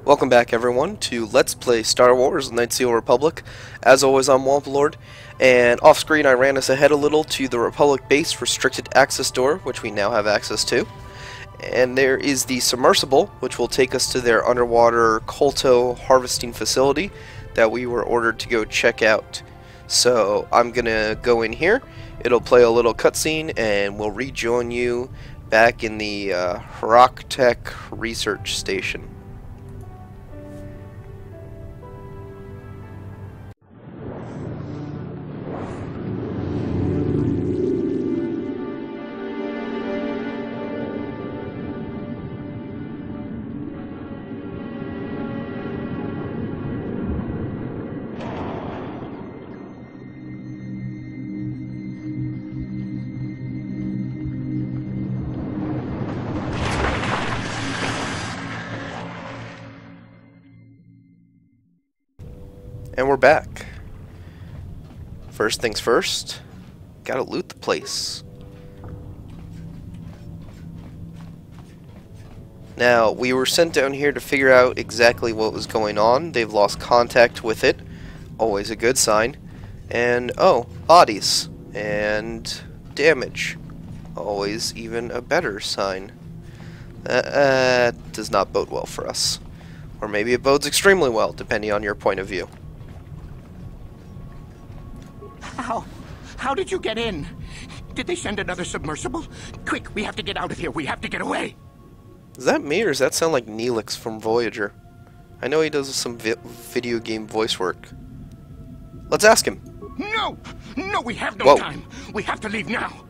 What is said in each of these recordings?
Welcome back everyone to Let's Play Star Wars Knights of the Old Republic. As always, I'm Wampalord, and off screen I ran us ahead a little to the Republic base restricted access door, which we now have access to. And there is the submersible, which will take us to their underwater Kolto harvesting facility that we were ordered to go check out. So I'm gonna go in here, it'll play a little cutscene, and we'll rejoin you back in the Hroktek research station. And we're back. First things first, gotta loot the place. Now, we were sent down here to figure out exactly what was going on. They've lost contact with it, always a good sign. And, oh, bodies. And damage, always even a better sign. That does not bode well for us. Or maybe it bodes extremely well, depending on your point of view. How did you get in? Did they send another submersible? Quick, we have to get out of here. We have to get away. Is that me, or does that sound like Neelix from Voyager? I know he does some video game voice work. Let's ask him. No! No, we have no time. We have to leave now.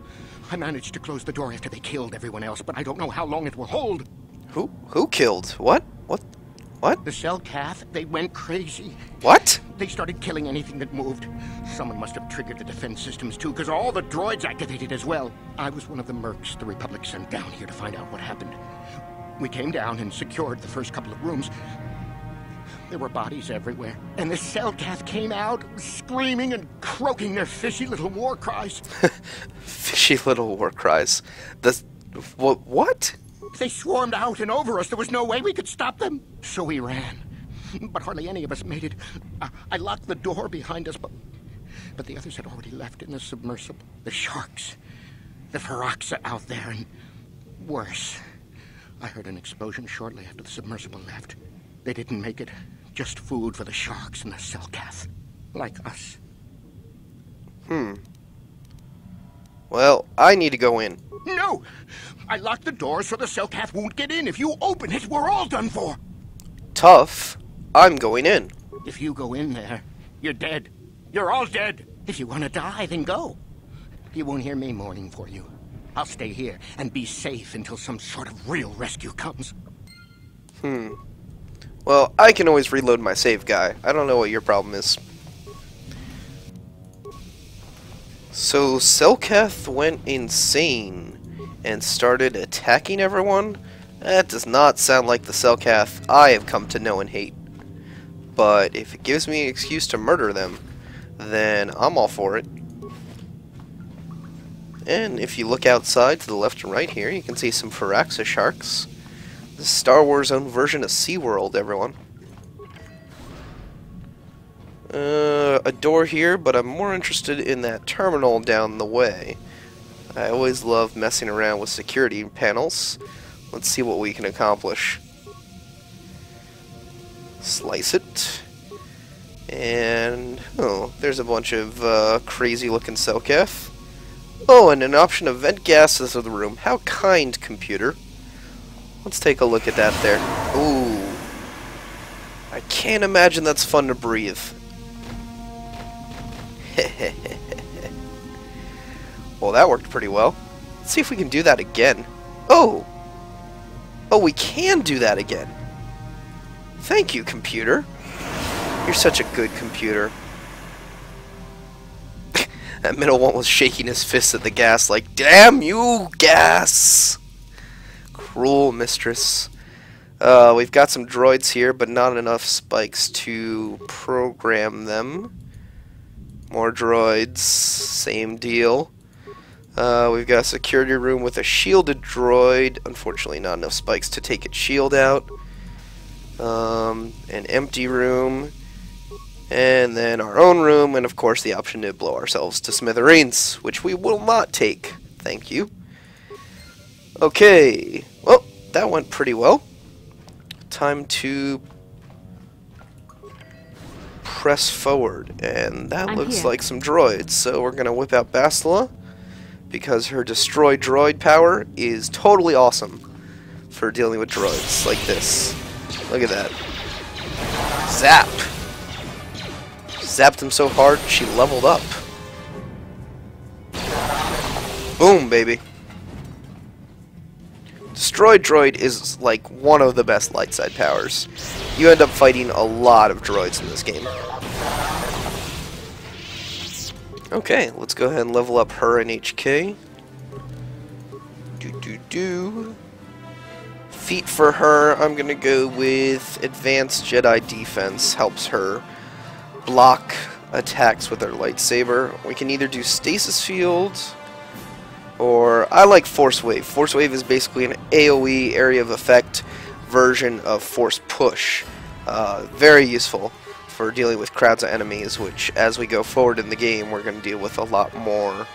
I managed to close the door after they killed everyone else, but I don't know how long it will hold. Who killed? What? What? The Selkath, they went crazy. What? They started killing anything that moved. Someone must have triggered the defense systems too, because all the droids activated as well. I was one of the mercs the Republic sent down here to find out what happened. We came down and secured the first couple of rooms. There were bodies everywhere, and the Selkath came out, screaming and croaking their fishy little war cries. Fishy little war cries. What? They swarmed out and over us. There was no way we could stop them. So we ran. But hardly any of us made it. I locked the door behind us, but the others had already left in the submersible. The sharks. The Feroxa out there, and worse. I heard an explosion shortly after the submersible left. They didn't make it. Just food for the sharks and the Selkath. Like us. Well, I need to go in. No! I locked the door so the Selkath won't get in. If you open it, we're all done for. Tough. I'm going in. If you go in there, you're dead. You're all dead. If you want to die, then go. You won't hear me mourning for you. I'll stay here and be safe until some sort of real rescue comes. Well, I can always reload my save guy. I don't know what your problem is. So, Selkath went insane and started attacking everyone? That does not sound like the Selkath I have come to know and hate. But if it gives me an excuse to murder them, then I'm all for it. And if you look outside to the left and right here, you can see some Feroxa sharks. This is Star Wars' own version of SeaWorld, everyone. A door here, but I'm more interested in that terminal down the way. I always love messing around with security panels. Let's see what we can accomplish. Slice it. And, oh, there's a bunch of crazy looking Selkath. Oh, and an option to vent gases of the room. How kind, computer. Let's take a look at that there. Ooh. I can't imagine that's fun to breathe. Well, that worked pretty well. Let's see if we can do that again. Oh! Oh, we can do that again. Thank you, computer. You're such a good computer. That middle one was shaking his fist at the gas like, damn you, gas! Cruel mistress. We've got some droids here, but not enough spikes to program them. More droids, same deal. We've got a security room with a shielded droid. Unfortunately, not enough spikes to take its shield out. an empty room, and then our own room, and of course the option to blow ourselves to smithereens, which we will not take. Thank you. Okay, well, that went pretty well. Time to press forward, and that looks like some droids, so we're gonna whip out Bastila, because her destroy droid power is totally awesome for dealing with droids like this. Look at that. Zap! Zapped him so hard, she leveled up. Boom, baby. Destroy droid is like one of the best light side powers. You end up fighting a lot of droids in this game. Okay, let's go ahead and level up her and HK. Feat for her, I'm gonna go with Advanced Jedi Defense. Helps her block attacks with her lightsaber. We can either do Stasis Field, or I like Force Wave. Force Wave is basically an AoE, area of effect version of Force Push. Very useful for dealing with crowds of enemies, which as we go forward in the game, we're going to deal with a lot more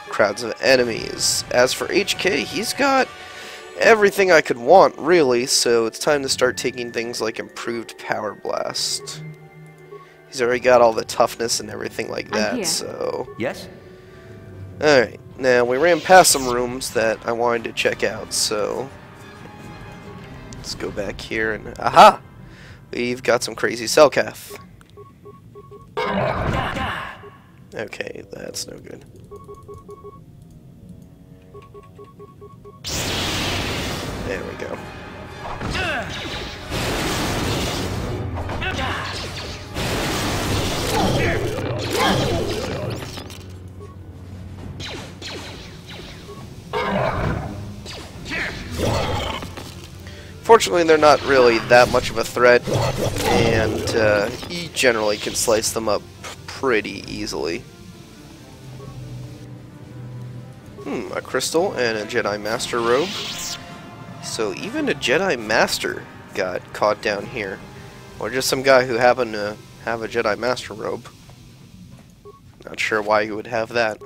crowds of enemies. As for HK, he's got everything I could want, really, so it's time to start taking things like Improved Power Blast. He's already got all the toughness and everything like that, so... Yes? Alright, now we ran past some rooms that I wanted to check out, so... Let's go back here and... Aha! We've got some crazy Selkath. Okay, that's no good. There we go. Fortunately, they're not really that much of a threat, and you generally can slice them up pretty easily. A crystal and a Jedi Master robe. So even a Jedi Master got caught down here. Or just some guy who happened to have a Jedi Master robe. Not sure why he would have that.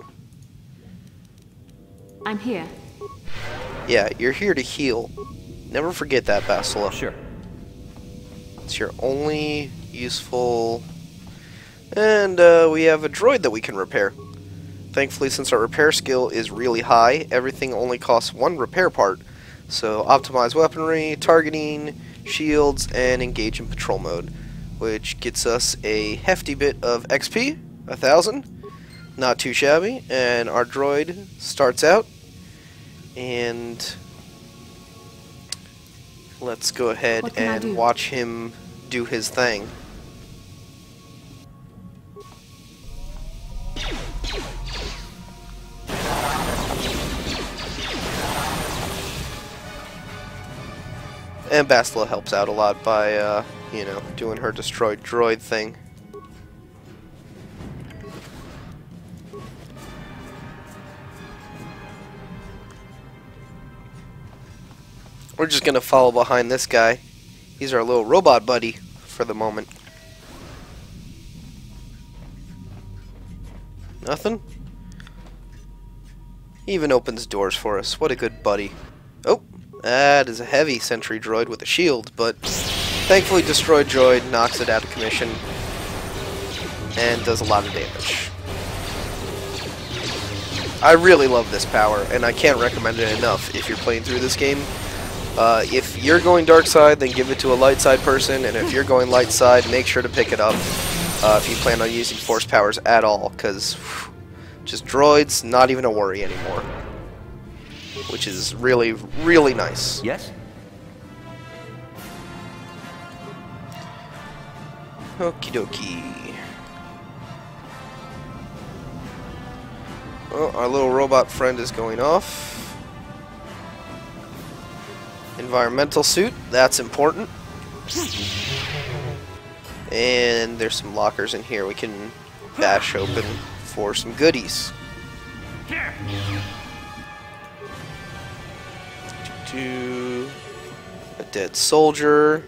I'm here. Yeah, you're here to heal. Never forget that, Bastila. Sure. It's your only useful... And we have a droid that we can repair. Thankfully, since our repair skill is really high, everything only costs one repair part. So optimize weaponry, targeting, shields, and engage in patrol mode. Which gets us a hefty bit of XP, 1,000. Not too shabby. And our droid starts out. And let's go ahead and watch him do his thing. And Bastila helps out a lot by, you know, doing her destroyed droid thing. We're just gonna follow behind this guy. He's our little robot buddy for the moment. Nothing? He even opens doors for us. What a good buddy. Oh, that is a heavy sentry droid with a shield, but thankfully destroyed droid knocks it out of commission and does a lot of damage. I really love this power, and I can't recommend it enough if you're playing through this game. If you're going dark side, then give it to a light side person, and if you're going light side, make sure to pick it up if you plan on using force powers at all, because just droids, not even a worry anymore. Which is really, really nice. Yes? Okie dokie. Well, our little robot friend is going off. Environmental suit, that's important. And there's some lockers in here we can bash open for some goodies. A dead soldier.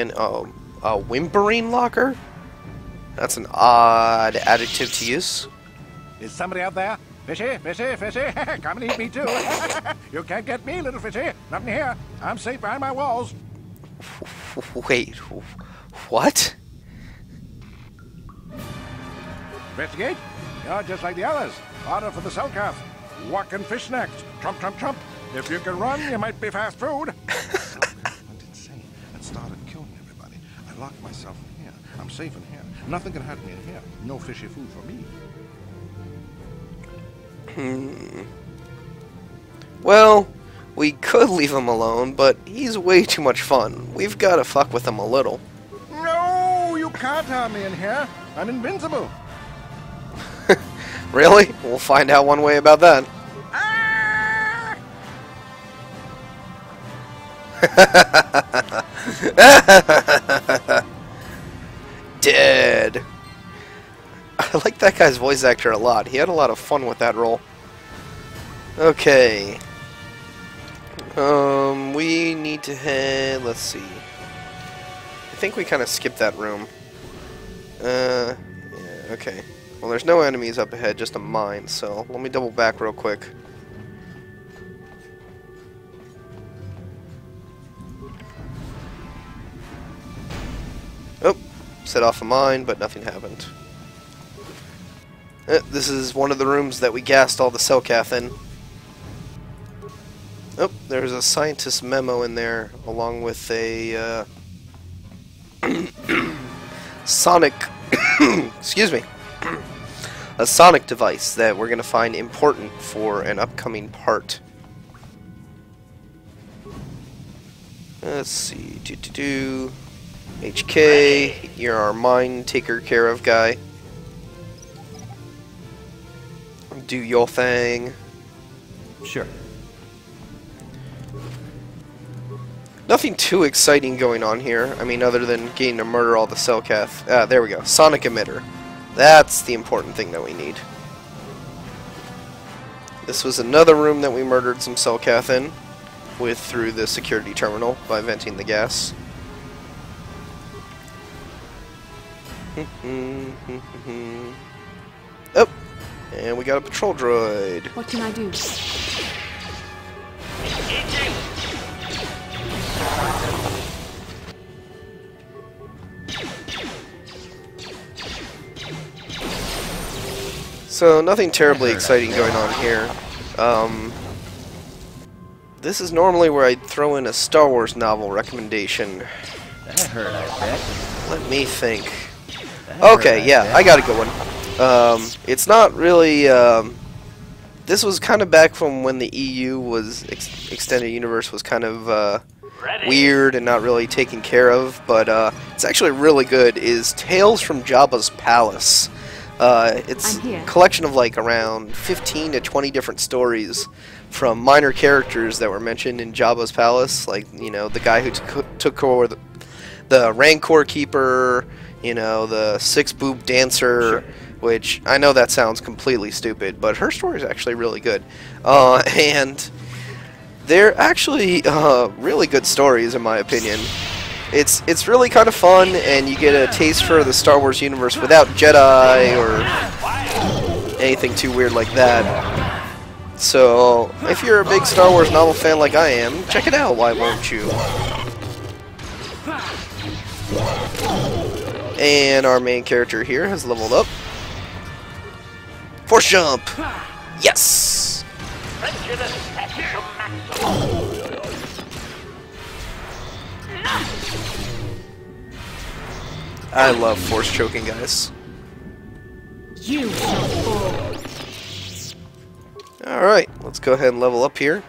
And a whimpering locker? That's an odd adjective to use. Is somebody out there? Fishy, fishy, fishy. Come and eat me too. You can't get me, little fishy. Nothing here. I'm safe behind my walls. Wait, what? Investigate? You're just like the others. Order for the cell calf. Walk and fish next. Trump, trump, trump. If you can run, you might be fast food. I went insane and started killing everybody. I locked myself in here. I'm safe in here. Nothing can hurt me in here. No fishy food for me. Well, we could leave him alone, but he's way too much fun. We've got to fuck with him a little. No, you can't harm me in here. I'm invincible. Really? We'll find out one way about that. Dead. I like that guy's voice actor a lot. He had a lot of fun with that role. Okay. We need to head... Let's see. I think we kind of skipped that room. Yeah, okay. Well, there's no enemies up ahead, just a mine, so let me double back real quick. Oh, set off a mine, but nothing happened. This is one of the rooms that we gassed all the Selkath in. Oh, there's a scientist memo in there, along with a sonic, excuse me, a sonic device that we're going to find important for an upcoming part. Let's see, HK, you're our mine taker care of guy. Do your thing. Sure. Nothing too exciting going on here. I mean, other than getting to murder all the Selkath. Ah, there we go. Sonic emitter. That's the important thing that we need. This was another room that we murdered some Selkath in through the security terminal by venting the gas. Oh, and we got a patrol droid. What can I do? So, nothing terribly exciting going on here. This is normally where I'd throw in a Star Wars novel recommendation. That hurt, I bet. Let me think. Okay, yeah, I got a good one. It's not really... this was kind of back from when the EU was... Extended Universe was kind of weird and not really taken care of, but it's actually really good, is Tales from Jabba's Palace. It's a collection of like around 15 to 20 different stories from minor characters that were mentioned in Jabba's Palace, like, you know, the guy who took over the Rancor Keeper, you know, the Six-Boob Dancer, which I know that sounds completely stupid, but her story is actually really good. And they're actually really good stories, in my opinion. It's really kind of fun, and you get a taste for the Star Wars universe without Jedi or anything too weird like that. So, if you're a big Star Wars novel fan like I am, check it out, why won't you? And our main character here has leveled up. Force jump! Yes! I love force choking, guys. You shall fall. Alright, let's go ahead and level up here.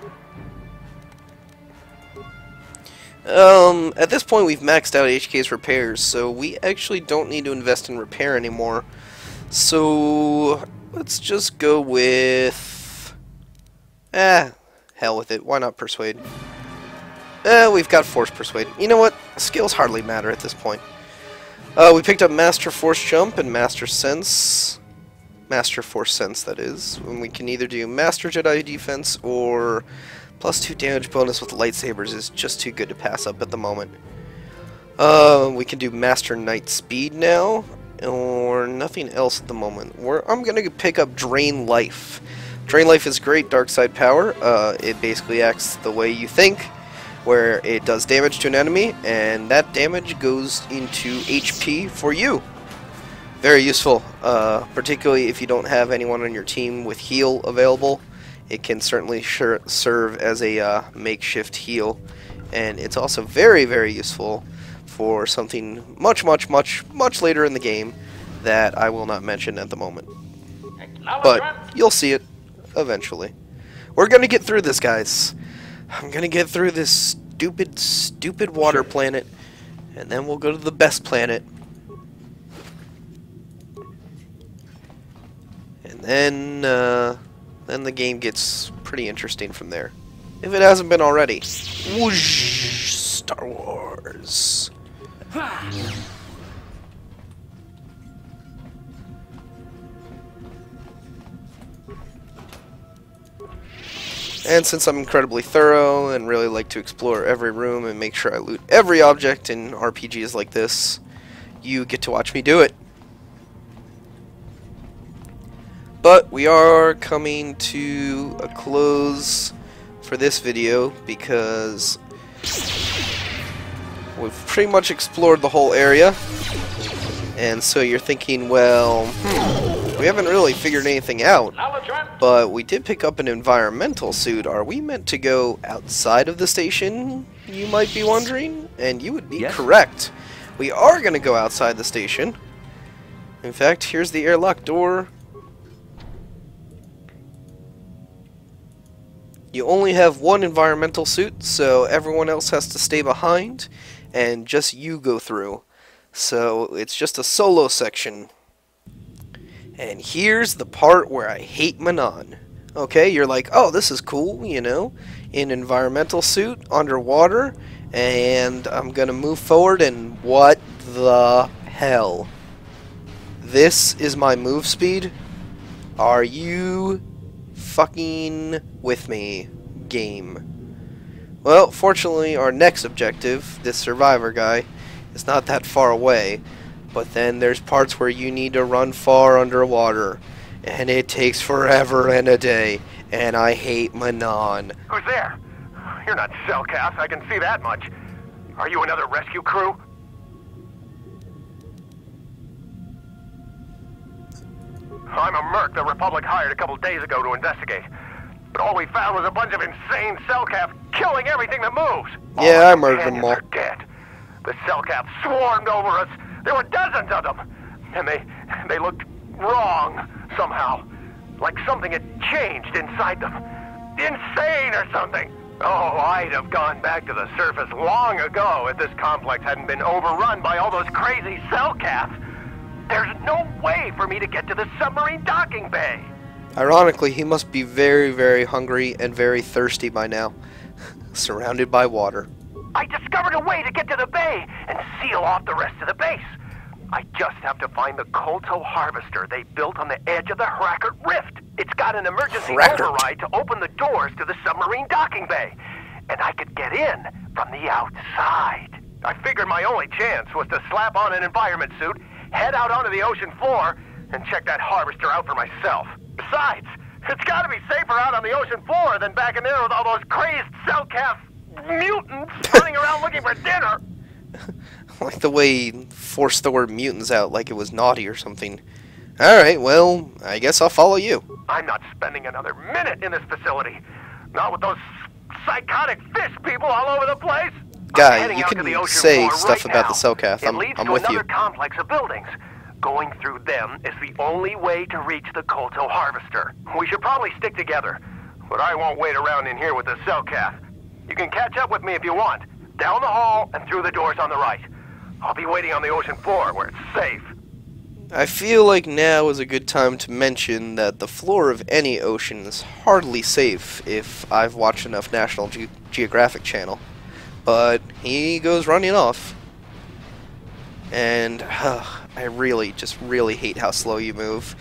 At this point we've maxed out HK's repairs, so we actually don't need to invest in repair anymore. So, let's just go with... hell with it, why not Persuade? We've got Force Persuade. You know what? Skills hardly matter at this point. We picked up Master Force Jump and Master Sense. Master Force Sense, that is. And we can either do Master Jedi Defense or +2 damage bonus with lightsabers is just too good to pass up at the moment. We can do Master Knight Speed now, or nothing else at the moment. I'm gonna pick up Drain Life. Drain Life is great dark side power. It basically acts the way you think, where it does damage to an enemy, and that damage goes into HP for you. Very useful, particularly if you don't have anyone on your team with heal available. It can certainly serve as a makeshift heal, and it's also very, very useful for something much later in the game that I will not mention at the moment. But you'll see it eventually. We're gonna get through this, guys. I'm gonna get through this stupid water planet, and then we'll go to the best planet. And then the game gets pretty interesting from there. If it hasn't been already. Whoosh! Star Wars. And since I'm incredibly thorough and really like to explore every room and make sure I loot every object in RPGs like this, you get to watch me do it. But we are coming to a close for this video because we've pretty much explored the whole area. And so you're thinking, well, we haven't really figured anything out, but we did pick up an environmental suit. Are we meant to go outside of the station, you might be wondering? And you would be correct. We are going to go outside the station. In fact, here's the airlock door. You only have one environmental suit, so everyone else has to stay behind, and just you go through. So it's just a solo section. And here's the part where I hate Manon. Okay, you're like, oh, this is cool, you know, in environmental suit, underwater, and I'm gonna move forward, and what the hell? This is my move speed? Are you fucking with me, game? Well, fortunately, our next objective, this survivor guy, is not that far away, but then there's parts where you need to run far underwater, and it takes forever and a day, and I hate Manon. Who's there? You're not Selkath, I can see that much. Are you another rescue crew? I'm a merc the Republic hired a couple days ago to investigate. But all we found was a bunch of insane Selkath killing everything that moves. Yeah, I murdered them all. Dead. The Selkath swarmed over us. There were dozens of them. And they looked wrong somehow. Like something had changed inside them. Insane or something. Oh, I'd have gone back to the surface long ago if this complex hadn't been overrun by all those crazy Selkath. There's no way for me to get to the submarine docking bay. Ironically, he must be very, very hungry and very thirsty by now. Surrounded by water. I discovered a way to get to the bay and seal off the rest of the base. I just have to find the Kolto harvester they built on the edge of the Hrakert Rift. It's got an emergency override to open the doors to the submarine docking bay. And I could get in from the outside. I figured my only chance was to slap on an environment suit, head out onto the ocean floor, and check that harvester out for myself. Besides, it's gotta be safer out on the ocean floor than back in there with all those crazed Selkath mutants running around looking for dinner. Like the way he forced the word mutants out like it was naughty or something. Alright, well, I guess I'll follow you. I'm not spending another minute in this facility. Not with those psychotic fish people all over the place. Guy, you can say stuff about the Selkath. I'm with you. It leads to another complex of buildings. Going through them is the only way to reach the Kolto harvester. We should probably stick together, but I won't wait around in here with the Selkath. You can catch up with me if you want. Down the hall and through the doors on the right. I'll be waiting on the ocean floor where it's safe. I feel like now is a good time to mention that the floor of any ocean is hardly safe if I've watched enough National Geographic Channel. But he goes running off. And I really hate how slow you move.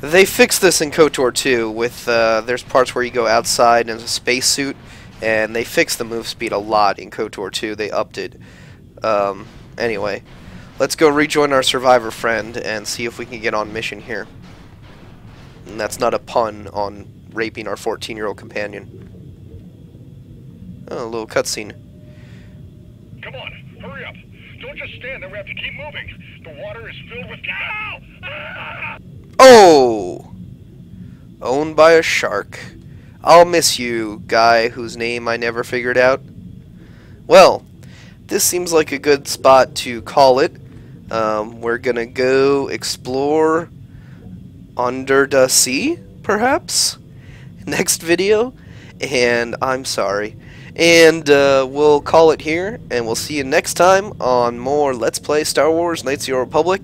They fixed this in KOTOR 2 with there's parts where you go outside in a spacesuit, and they fixed the move speed a lot in KOTOR 2. They upped it. Anyway, let's go rejoin our survivor friend and see if we can get on mission here. And that's not a pun on raping our 14-year-old companion. Oh, a little cutscene. Come on, hurry up. Don't just stand there, we have to keep moving. The water is filled with... Oh! Owned by a shark. I'll miss you, guy whose name I never figured out. Well, this seems like a good spot to call it. We're gonna go explore under the sea, perhaps? Next video? And I'm sorry. And we'll call it here, and we'll see you next time on more Let's Play Star Wars Knights of the Old Republic.